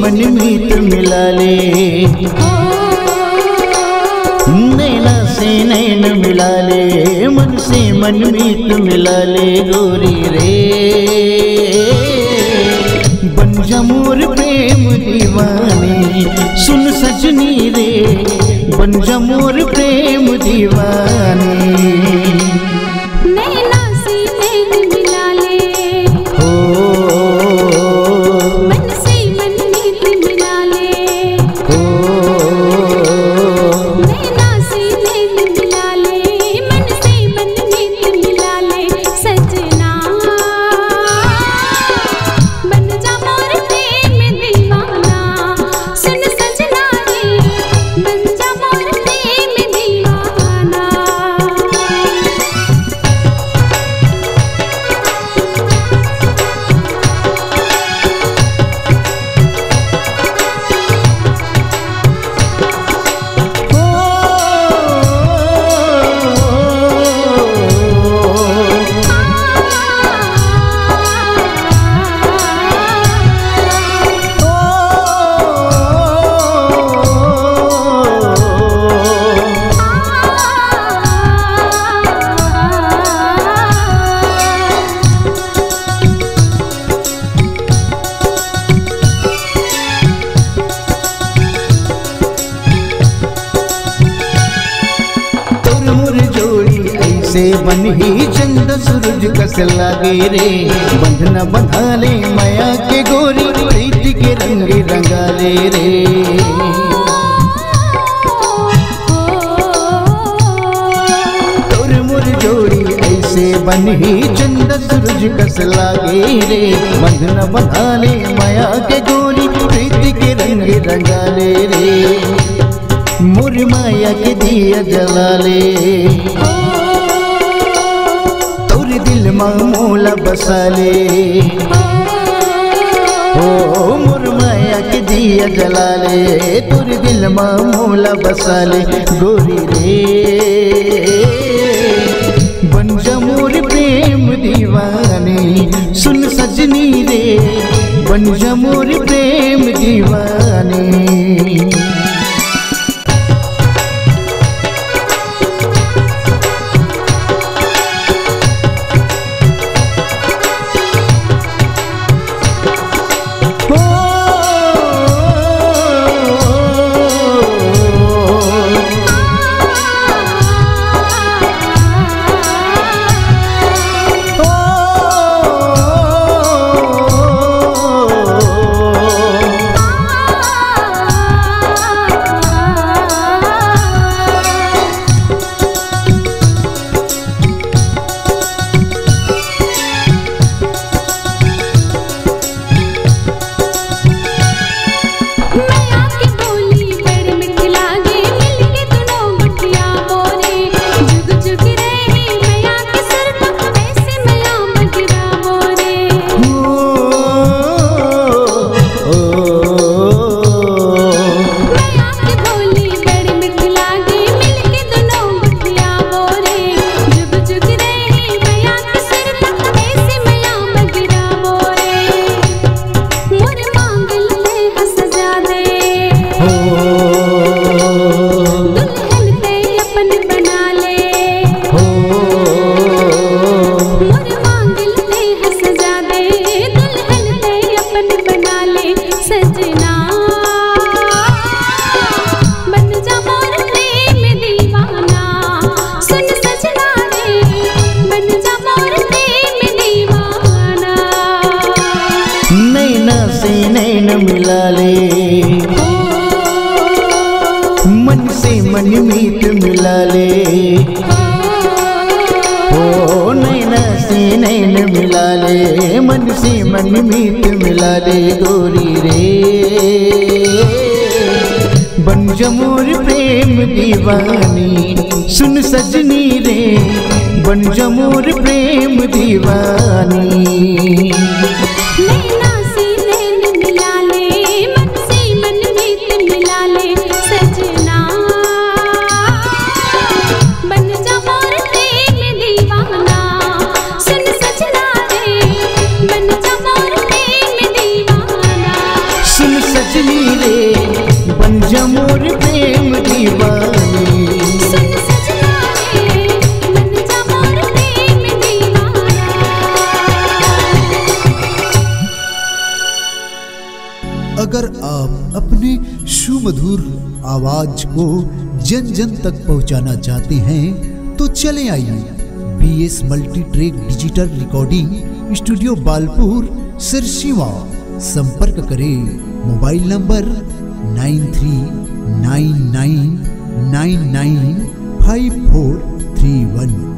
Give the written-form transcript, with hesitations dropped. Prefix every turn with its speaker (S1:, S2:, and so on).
S1: मन मीत मिला ले, नैना से नैन मिला ले, मन से मन मीत मिला ले गोरी रे। बन जा मोर प्रेम दीवानी सुन सजनी रे, बन जा मोर प्रेम दीवानी।
S2: नैना से नैन मिला ले, मन से मन मीत मिला ले, नैना से नैन मिला ले, मन से मन मीत मिला ले सजना। बन जा मोर प्रेम दीवाना सुन सजना रे, बन जा मोर प्रेम दीवाना।
S1: से बन ही चंद सूरज कस लागे रे, बंधना बंधा ले माया के गोरी, प्रीति के रंग रंगा ले रे। तोर मोर जोड़ी ऐसे बन ही चंद सूरज कस लागे रे, बंधना बंधा ले माया के गोरी, प्रीति के रंग रंगा ले रे। मोर माया के दिया जला ले, दिल मोला बसा ले, ओ मोर माया के दिया जला ले, तोर दिल मोला बसा ले गोरी रे। बन जा मोर प्रेम दीवानी सुन सजनी रे, बन जा मोर प्रेम दीवानी। मिला ले, मन से मन मीत मिला ले, ओ नैना से नैन मिला ले, मन से मन मीत मिला ले गोरी रे। बन जा मोर प्रेम दीवानी सुन सजनी रे, बन जा मोर प्रेम दीवानी। सुन सजनी रे बन जा मोर प्रेम दीवानी।
S2: सुन सजना रे बन जा मोर प्रेम दीवाना।
S3: अगर आप अपने सुमधुर आवाज को जन जन तक पहुंचाना चाहते हैं तो चले आइए BS multi track digital recording studio Balpur Sirsiwa. संपर्क करें मोबाइल नंबर 9399995431।